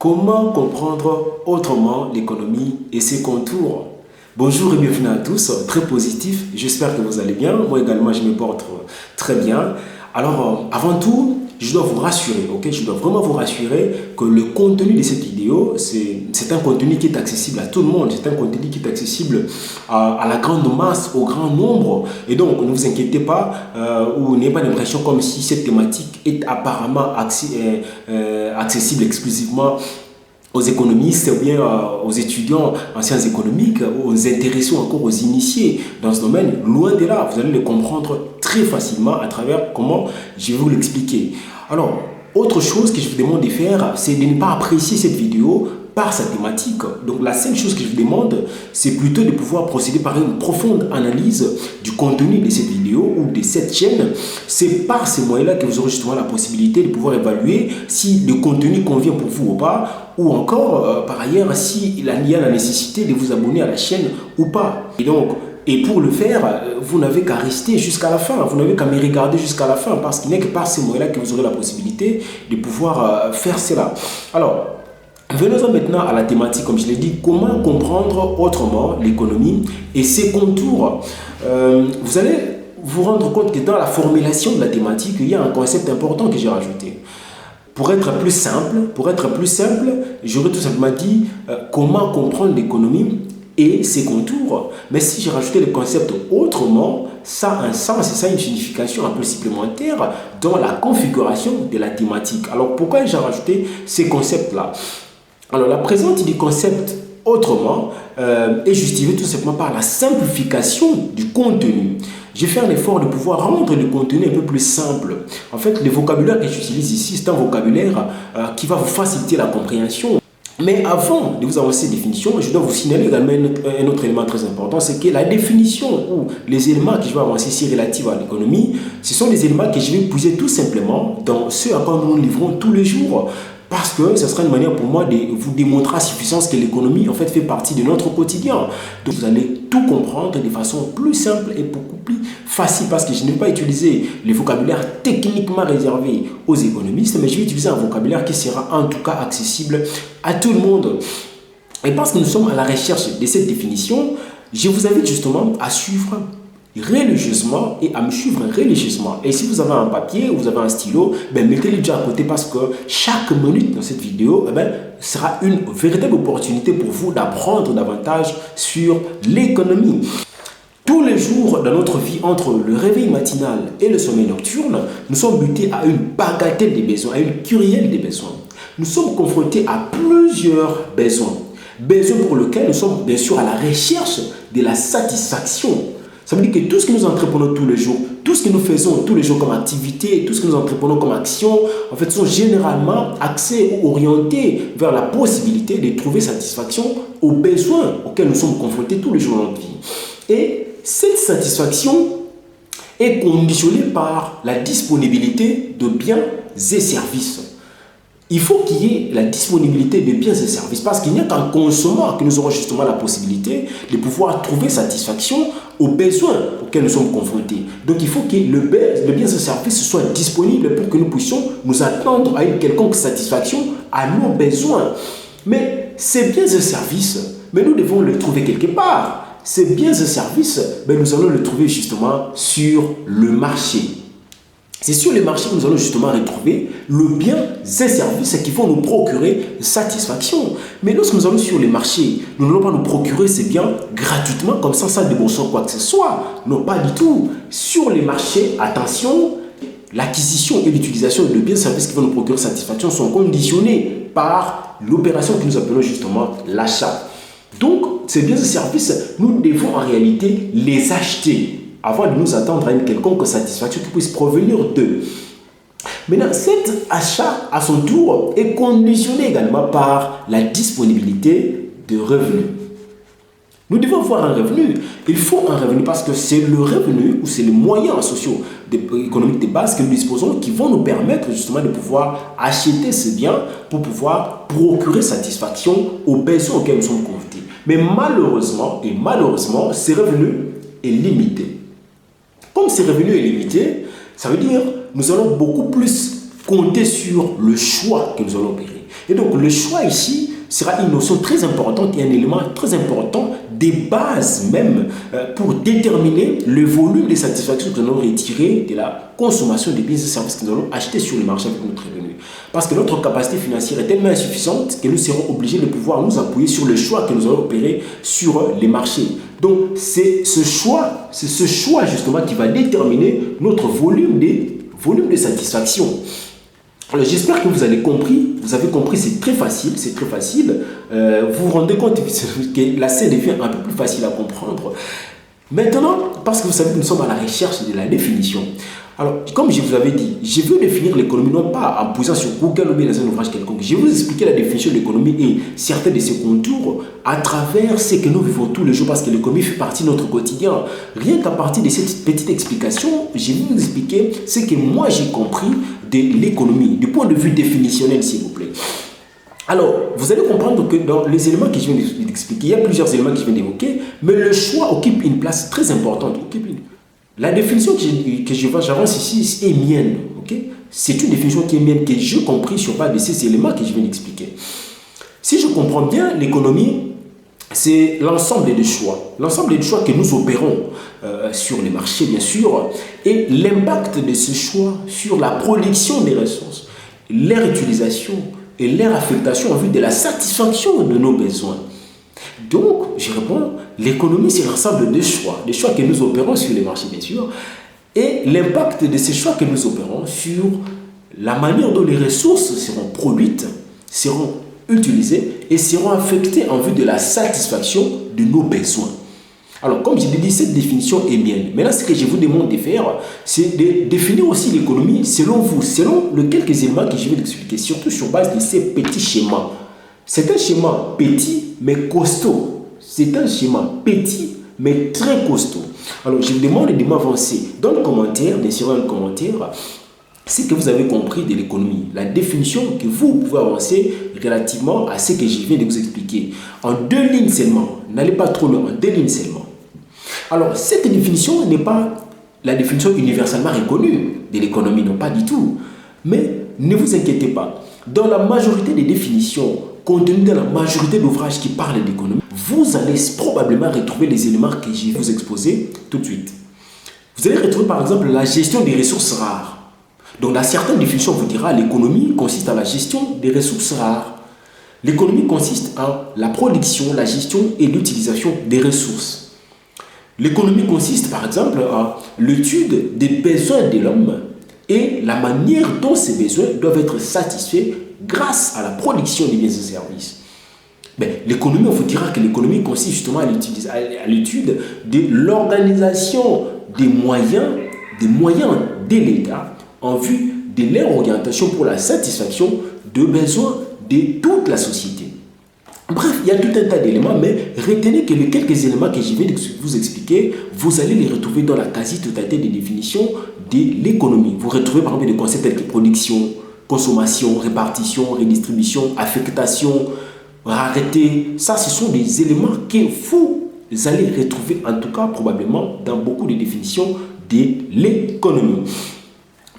Comment comprendre autrement l'économie et ses contours? Bonjour et bienvenue à tous, très positif, j'espère que vous allez bien. Moi également, je me porte très bien. Alors, avant tout, je dois vous rassurer, ok? Je dois vraiment vous rassurer que le contenu de cette vidéo, c'est un contenu qui est accessible à tout le monde. C'est un contenu qui est accessible à la grande masse, au grand nombre. Et donc, ne vous inquiétez pas ou n'ayez pas l'impression comme si cette thématique est apparemment accessible exclusivement aux économistes ou bien aux étudiants en sciences économiques, aux intéressés ou encore aux initiés dans ce domaine. Loin de là, vous allez le comprendre très facilement à travers comment je vais vous l'expliquer. Alors, autre chose que je vous demande de faire, c'est de ne pas apprécier cette vidéo par sa thématique. Donc la seule chose que je vous demande, c'est plutôt de pouvoir procéder par une profonde analyse du contenu de cette vidéo ou de cette chaîne. C'est par ces moyens-là que vous aurez justement la possibilité de pouvoir évaluer si le contenu convient pour vous ou pas, ou encore par ailleurs s'il y a la nécessité de vous abonner à la chaîne ou pas. Et pour le faire, vous n'avez qu'à rester jusqu'à la fin, vous n'avez qu'à me regarder jusqu'à la fin, parce qu'il n'est que par ces moyens-là que vous aurez la possibilité de pouvoir faire cela. Alors, venons-en maintenant à la thématique, comme je l'ai dit, comment comprendre autrement l'économie et ses contours. Vous allez vous rendre compte que dans la formulation de la thématique, il y a un concept important que j'ai rajouté. Pour être plus simple, j'aurais tout simplement dit comment comprendre l'économie et ses contours. Mais si j'ai rajouté le concept autrement, ça a un sens et ça a une signification un peu supplémentaire dans la configuration de la thématique. Alors pourquoi j'ai rajouté ces concepts-là? Alors la présence du concept autrement est justifiée tout simplement par la simplification du contenu. J'ai fait un effort de pouvoir rendre le contenu un peu plus simple. En fait, le vocabulaire que j'utilise ici, c'est un vocabulaire qui va vous faciliter la compréhension. Mais avant de vous avancer cette définition, je dois vous signaler également un autre élément très important, c'est que la définition ou les éléments que je vais avancer ici relatifs à l'économie, ce sont des éléments que je vais puiser tout simplement dans ce à quoi nous nous livrons tous les jours. Parce que ce sera une manière pour moi de vous démontrer à suffisance que l'économie en fait partie de notre quotidien. Donc vous allez tout comprendre de façon plus simple et beaucoup plus facile, parce que je n'ai pas utilisé le vocabulaire techniquement réservé aux économistes, mais je vais utiliser un vocabulaire qui sera en tout cas accessible à tout le monde. Et parce que nous sommes à la recherche de cette définition, je vous invite justement à suivre religieusement et à me suivre religieusement. Et si vous avez un papier ou vous avez un stylo, mettez-le déjà à côté, parce que chaque minute dans cette vidéo sera une véritable opportunité pour vous d'apprendre davantage sur l'économie. Tous les jours dans notre vie, entre le réveil matinal et le sommeil nocturne, nous sommes butés à une bagatelle des besoins, à une kyrielle des besoins. Nous sommes confrontés à plusieurs besoins. Besoins pour lesquels nous sommes bien sûr à la recherche de la satisfaction. Ça veut dire que tout ce que nous entreprenons tous les jours, tout ce que nous faisons tous les jours comme activité, tout ce que nous entreprenons comme action, en fait, sont généralement axés ou orientés vers la possibilité de trouver satisfaction aux besoins auxquels nous sommes confrontés tous les jours dans notre vie. Et cette satisfaction est conditionnée par la disponibilité de biens et services. Il faut qu'il y ait la disponibilité de biens et services, parce qu'il n'y a qu'en consommant que nous aurons justement la possibilité de pouvoir trouver satisfaction aux besoins auxquels nous sommes confrontés. Donc il faut que le bien et service soit disponible pour que nous puissions nous attendre à une quelconque satisfaction à nos besoins. Mais ces biens et services, nous devons les trouver quelque part. Ces biens et services, nous allons les trouver justement sur le marché. C'est sur les marchés que nous allons justement retrouver le bien et services qui vont nous procurer satisfaction. Mais lorsque nous allons sur les marchés, nous n'allons pas nous procurer ces biens gratuitement, comme ça, sans débourser quoi que ce soit. Non, pas du tout. Sur les marchés, attention, l'acquisition et l'utilisation de biens et services qui vont nous procurer satisfaction sont conditionnés par l'opération que nous appelons justement l'achat. Donc, ces biens et services, nous devons en réalité les acheter avant de nous attendre à une quelconque satisfaction qui puisse provenir d'eux. Maintenant, cet achat, à son tour, est conditionné également par la disponibilité de revenus. Nous devons avoir un revenu. Il faut un revenu parce que c'est le revenu ou c'est les moyens socio-économiques de base que nous disposons qui vont nous permettre justement de pouvoir acheter ces biens pour pouvoir procurer satisfaction aux besoins auxquels nous sommes confrontés. Mais malheureusement, ces revenus est limité. Comme ces revenus est limité, ça veut dire que nous allons beaucoup plus compter sur le choix que nous allons opérer. Et donc, le choix ici sera une notion très importante et un élément très important, des bases même, pour déterminer le volume de satisfaction que nous allons retirer de la consommation des biens et services que nous allons acheter sur le marché avec notre revenu. Parce que notre capacité financière est tellement insuffisante que nous serons obligés de pouvoir nous appuyer sur le choix que nous allons opérer sur les marchés. Donc, c'est ce choix justement qui va déterminer notre volume de satisfaction. Alors, j'espère que vous avez compris, c'est très facile, vous vous rendez compte que la scène devient un peu plus facile à comprendre. Maintenant, parce que vous savez que nous sommes à la recherche de la définition. Alors, comme je vous avais dit, je veux définir l'économie non pas en posant sur Google ou bien dans un ouvrage quelconque. Je vais vous expliquer la définition de l'économie et certains de ses contours à travers ce que nous vivons tous les jours parce que l'économie fait partie de notre quotidien. Rien qu'à partir de cette petite explication, je vais vous expliquer ce que moi j'ai compris de l'économie, du point de vue définitionnel, s'il vous plaît. Alors, vous allez comprendre que dans les éléments que je viens d'expliquer, il y a plusieurs éléments que je viens d'évoquer, mais le choix occupe une place très importante. La définition que j'avance ici est mienne. Okay? C'est une définition qui est mienne, que j'ai compris sur base de ces éléments que je viens d'expliquer. Si je comprends bien, l'économie, c'est l'ensemble des choix. L'ensemble des choix que nous opérons sur les marchés, bien sûr, et l'impact de ces choix sur la production des ressources, leur utilisation et leur affectation en vue de la satisfaction de nos besoins. Donc, je réponds, l'économie, c'est l'ensemble des choix que nous opérons sur les marchés, bien sûr, et l'impact de ces choix que nous opérons sur la manière dont les ressources seront produites, seront utilisées et seront affectées en vue de la satisfaction de nos besoins. Alors, comme je l'ai dit, cette définition est mienne. Maintenant, ce que je vous demande de faire, c'est de définir aussi l'économie selon vous, selon les quelques éléments que je vais expliquer, surtout sur base de ces petits schémas. C'est un schéma petit, mais costaud. C'est un schéma petit, mais très costaud. Alors, je vous demande de m'avancer dans le commentaire, d'insérer un commentaire, ce que vous avez compris de l'économie, la définition que vous pouvez avancer relativement à ce que je viens de vous expliquer. En 2 lignes seulement, n'allez pas trop loin, en 2 lignes seulement. Alors, cette définition n'est pas la définition universellement reconnue de l'économie, non pas du tout. Mais ne vous inquiétez pas, dans la majorité des définitions contenues dans la majorité d'ouvrages qui parlent d'économie, vous allez probablement retrouver les éléments que je vais vous exposer tout de suite. Vous allez retrouver par exemple la gestion des ressources rares. Donc dans certaines définitions, on vous dira l'économie consiste à la gestion des ressources rares. L'économie consiste en la production, la gestion et l'utilisation des ressources. L'économie consiste par exemple à l'étude des besoins de l'homme et la manière dont ces besoins doivent être satisfaits grâce à la production des biens et services. L'économie, on vous dira que l'économie consiste justement à l'étude de l'organisation des moyens de l'État en vue de leur orientation pour la satisfaction de besoins de toute la société. Bref, il y a tout un tas d'éléments, mais retenez que les quelques éléments que je vais vous expliquer, vous allez les retrouver dans la quasi-totalité des définitions de l'économie. Vous retrouvez par exemple des concepts tels que production, consommation, répartition, redistribution, affectation, rareté. Ça, ce sont des éléments que vous allez retrouver, en tout cas probablement, dans beaucoup de définitions de l'économie.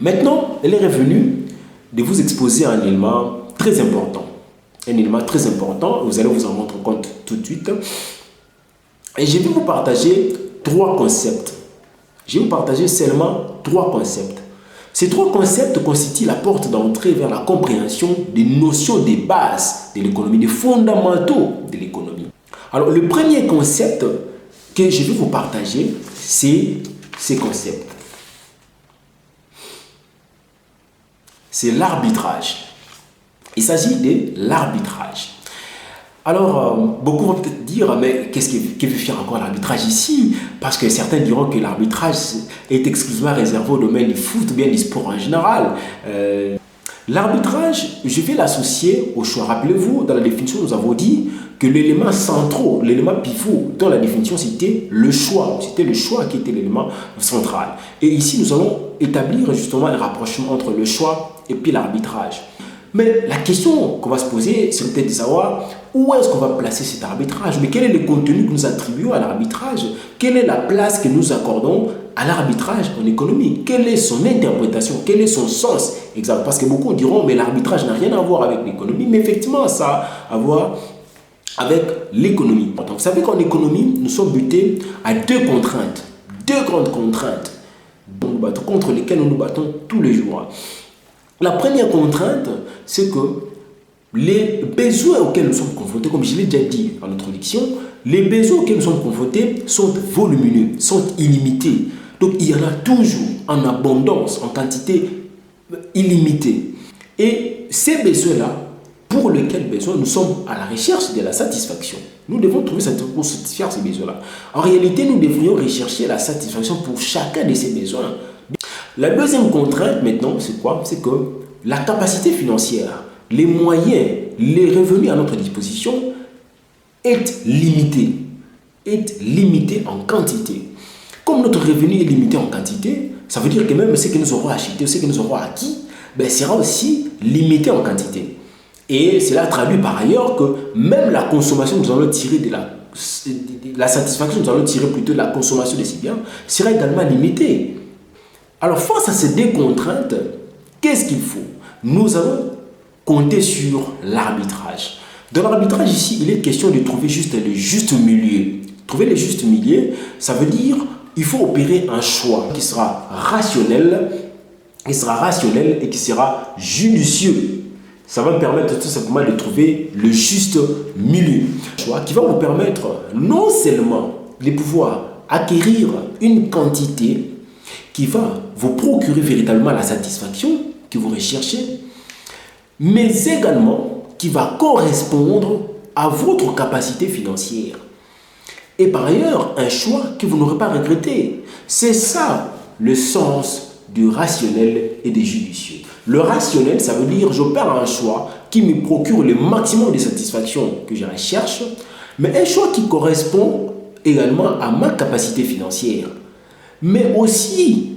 Maintenant, elle est revenue de vous exposer un élément très important. Un élément très important, vous allez vous en rendre compte tout de suite. Et je vais vous partager 3 concepts. Je vais vous partager seulement 3 concepts. Ces 3 concepts constituent la porte d'entrée vers la compréhension des notions de base de l'économie, des fondamentaux de l'économie. Alors, le premier concept que je vais vous partager, c'est ces concepts. C'est l'arbitrage. Il s'agit de l'arbitrage. Alors, beaucoup vont peut-être dire, mais qu'est-ce que veut faire encore l'arbitrage ici? Parce que certains diront que l'arbitrage est exclusivement réservé au domaine du foot ou bien du sport en général. L'arbitrage, je vais l'associer au choix. Rappelez-vous, dans la définition, nous avons dit que l'élément central, l'élément pivot dans la définition, c'était le choix. C'était le choix qui était l'élément central. Et ici, nous allons établir justement un rapprochement entre le choix et puis l'arbitrage. Mais la question qu'on va se poser, c'est peut-être de savoir où est-ce qu'on va placer cet arbitrage. Mais quel est le contenu que nous attribuons à l'arbitrage? Quelle est la place que nous accordons à l'arbitrage en économie? Quelle est son interprétation? Quel est son sens exact? Parce que beaucoup diront, mais l'arbitrage n'a rien à voir avec l'économie. Mais effectivement, ça a à voir avec l'économie. Donc, vous savez qu'en économie, nous sommes butés à deux contraintes, deux grandes contraintes contre lesquelles nous nous battons tous les jours. La première contrainte, c'est que les besoins auxquels nous sommes confrontés, comme je l'ai déjà dit en introduction, les besoins auxquels nous sommes confrontés sont volumineux, sont illimités. Donc il y en a toujours en abondance, en quantité illimitée. Et ces besoins-là, pour lesquels nous sommes à la recherche de la satisfaction. Nous devons trouver pour satisfaire ces besoins-là. En réalité, nous devrions rechercher la satisfaction pour chacun de ces besoins. La deuxième contrainte maintenant, c'est quoi? C'est que la capacité financière, les moyens, les revenus à notre disposition est limitée. Est limité en quantité. Comme notre revenu est limité en quantité, ça veut dire que même ce que nous aurons acheté, ce que nous aurons acquis, sera aussi limité en quantité. Et cela traduit par ailleurs que même la consommation que nous allons tirer de la satisfaction que nous allons tirer plutôt de la consommation de ces biens sera également limitée. Alors face à ces deux contraintes, qu'est-ce qu'il faut? Nous allons compter sur l'arbitrage. Dans l'arbitrage ici, il est question de trouver juste le juste milieu. Trouver le juste milieu, ça veut dire qu'il faut opérer un choix qui sera rationnel et qui sera judicieux. Ça va me permettre tout simplement de trouver le juste milieu. Choix qui va vous permettre non seulement de pouvoir acquérir une quantité qui va vous procurer véritablement la satisfaction que vous recherchez, mais également qui va correspondre à votre capacité financière. Et par ailleurs, un choix que vous n'aurez pas regretté. C'est ça le sens du rationnel et du judicieux. Le rationnel, ça veut dire j'opère un choix qui me procure le maximum de satisfaction que je recherche, mais un choix qui correspond également à ma capacité financière. Mais aussi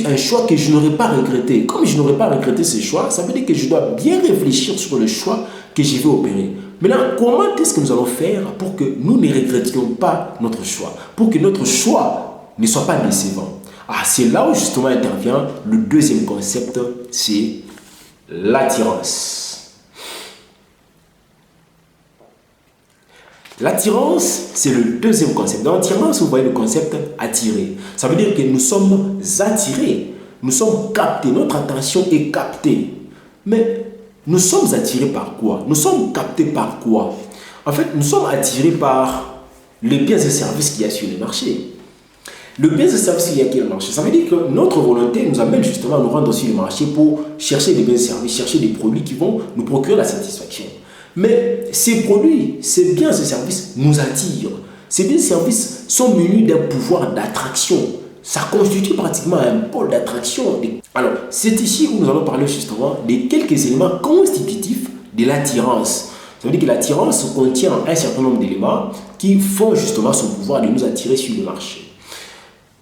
un choix que je n'aurais pas regretté. Comme je n'aurais pas regretté ce choix, ça veut dire que je dois bien réfléchir sur le choix que je vais opérer. Maintenant, comment est-ce que nous allons faire pour que nous ne regrettions pas notre choix, pour que notre choix ne soit pas décevant? C'est là où justement intervient le deuxième concept, c'est l'attirance. L'attirance, c'est le deuxième concept. Dans l'attirance, vous voyez le concept attirer. Ça veut dire que nous sommes attirés, nous sommes captés, notre attention est captée. Mais nous sommes attirés par quoi? Nous sommes captés par quoi? En fait, nous sommes attirés par les biens et services qu'il y a sur le marché. Le biens et services qu'il y a sur le marché, ça veut dire que notre volonté nous amène justement à nous rendre sur le marché pour chercher des biens et services, chercher des produits qui vont nous procurer la satisfaction. Mais ces produits, ces biens et services nous attirent. Ces biens et services sont munis d'un pouvoir d'attraction. Ça constitue pratiquement un pôle d'attraction. Alors, c'est ici où nous allons parler justement de quelques éléments constitutifs de l'attirance. Ça veut dire que l'attirance contient un certain nombre d'éléments qui font justement son pouvoir de nous attirer sur le marché.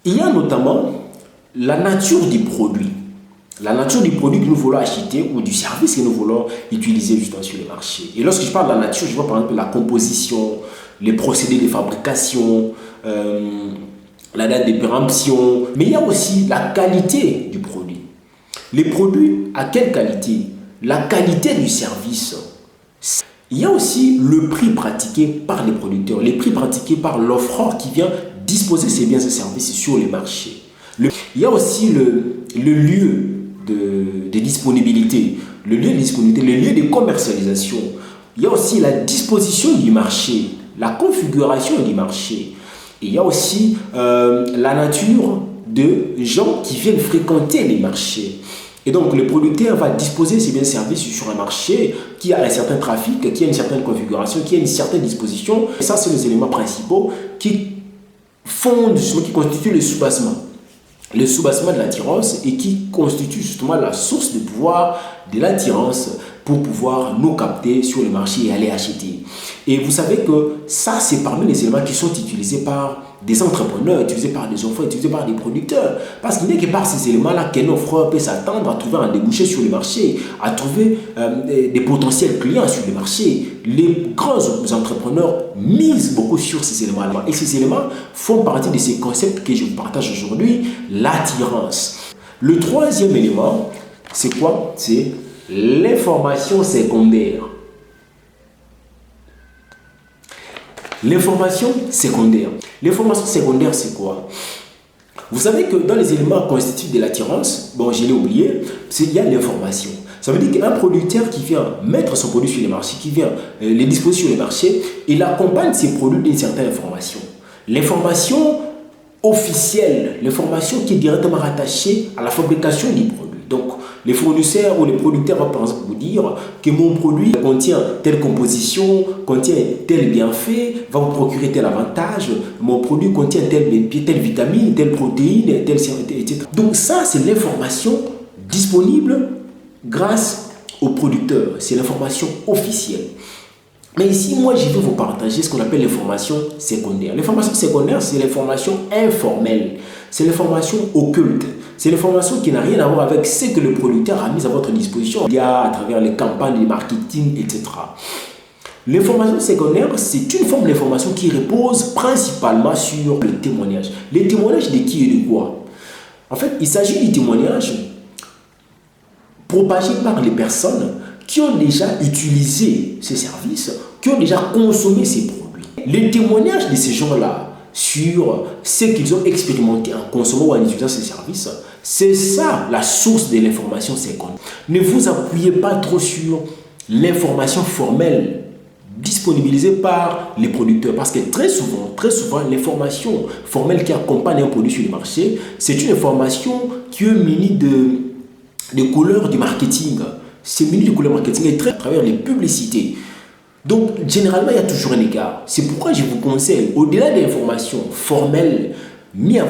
Il y a notamment la nature du produit. La nature du produit que nous voulons acheter ou du service que nous voulons utiliser justement sur le marché. Et lorsque je parle de la nature, je vois par exemple la composition, les procédés de fabrication, la date de péremption, mais il y a aussi la qualité du produit. Les produits, à quelle qualité? La qualité du service. Il y a aussi le prix pratiqué par les producteurs, les prix pratiqués par l'offreur qui vient disposer ses biens et services sur les marchés. Il y a aussi le lieu de disponibilité, le lieu de commercialisation. Il y a aussi la disposition du marché, la configuration du marché. Et il y a aussi la nature de gens qui viennent fréquenter les marchés. Et donc, le producteur va disposer ses biens et services sur un marché qui a un certain trafic, qui a une certaine configuration, qui a une certaine disposition. Et ça, c'est les éléments principaux qui constituent le soubassement. Le soubassement de l'attirance et qui constitue justement la source de pouvoir de l'attirance pour pouvoir nous capter sur le marché et aller acheter. Et vous savez que ça, c'est parmi les éléments qui sont utilisés par des entrepreneurs, utilisés par des enfants, utilisés par des producteurs. Parce qu'il n'est que par ces éléments-là qu'un offreur peut s'attendre à trouver un débouché sur le marché, à trouver des potentiels clients sur le marché. Les grands entrepreneurs misent beaucoup sur ces éléments-là. Et ces éléments font partie de ces concepts que je vous partage aujourd'hui, l'attirance. Le troisième élément, c'est quoi? C'est l'information secondaire. L'information secondaire. L'information secondaire, c'est quoi? Vous savez que dans les éléments constitutifs de l'attirance, bon, je l'ai oublié, il y a l'information. Ça veut dire qu'un producteur qui vient mettre son produit sur le marché, qui vient les disposer sur le marché, il accompagne ses produits d'une certaine information. L'information officielle, l'information qui est directement rattachée à la fabrication du produit. Donc, les fournisseurs ou les producteurs vont par exemple vous dire que mon produit contient telle composition, contient tel bienfait, va vous procurer tel avantage, mon produit contient telle vitamine, telle protéine, etc. Donc ça, c'est l'information disponible grâce aux producteurs. C'est l'information officielle. Mais ici, moi, je vais vous partager ce qu'on appelle l'information secondaire. L'information secondaire, c'est l'information informelle. C'est l'information occulte. C'est l'information qui n'a rien à voir avec ce que le producteur a mis à votre disposition à travers les campagnes de marketing, etc. L'information secondaire, c'est une forme d'information qui repose principalement sur le témoignage. Les témoignages de qui et de quoi? En fait, il s'agit du témoignage propagé par les personnes qui ont déjà utilisé ces services, qui ont déjà consommé ces produits. Les témoignages de ces gens-là sur ce qu'ils ont expérimenté en consommant ou en utilisant ces services, c'est ça la source de l'information secondaire. Ne vous appuyez pas trop sur l'information formelle disponibilisée par les producteurs, parce que très souvent, l'information formelle qui accompagne un produit sur le marché, c'est une information qui est munie de couleurs du marketing. C'est muni de couleurs marketing et très à travers les publicités. Donc, généralement, il y a toujours un écart. C'est pourquoi je vous conseille, au-delà des informations formelles mises à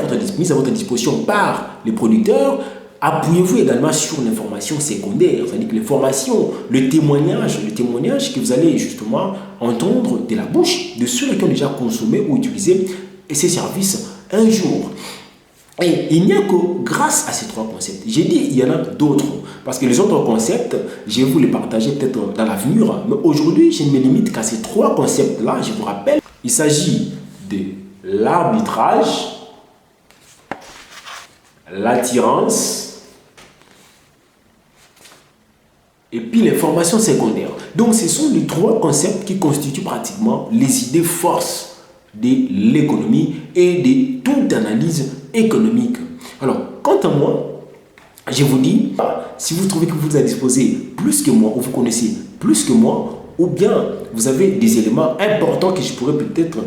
votre disposition par les producteurs, appuyez-vous également sur l'information secondaire, c'est-à-dire que l'information, le témoignage que vous allez justement entendre de la bouche de ceux qui ont déjà consommé ou utilisé ces services un jour. Et il n'y a que grâce à ces trois concepts. J'ai dit il y en a d'autres, parce que les autres concepts, je vais vous les partager peut-être dans l'avenir, mais aujourd'hui, je ne me limite qu'à ces trois concepts-là. Je vous rappelle, il s'agit de l'arbitrage, l'attirance et puis l'information secondaire. Donc, ce sont les trois concepts qui constituent pratiquement les idées forces de l'économie et de toute analyse économique. Alors, quant à moi, je vous dis, si vous trouvez que vous avez disposé plus que moi, ou vous connaissez plus que moi, ou bien vous avez des éléments importants que je pourrais peut-être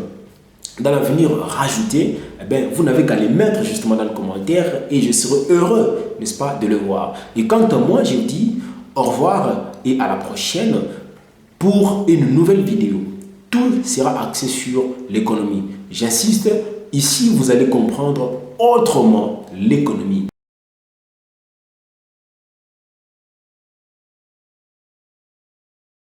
dans l'avenir rajouter, eh bien, vous n'avez qu'à les mettre justement dans le commentaire et je serai heureux, n'est-ce pas, de le voir. Et quant à moi, je vous dis au revoir et à la prochaine pour une nouvelle vidéo. Tout sera axé sur l'économie. J'insiste, ici vous allez comprendre autrement l'économie.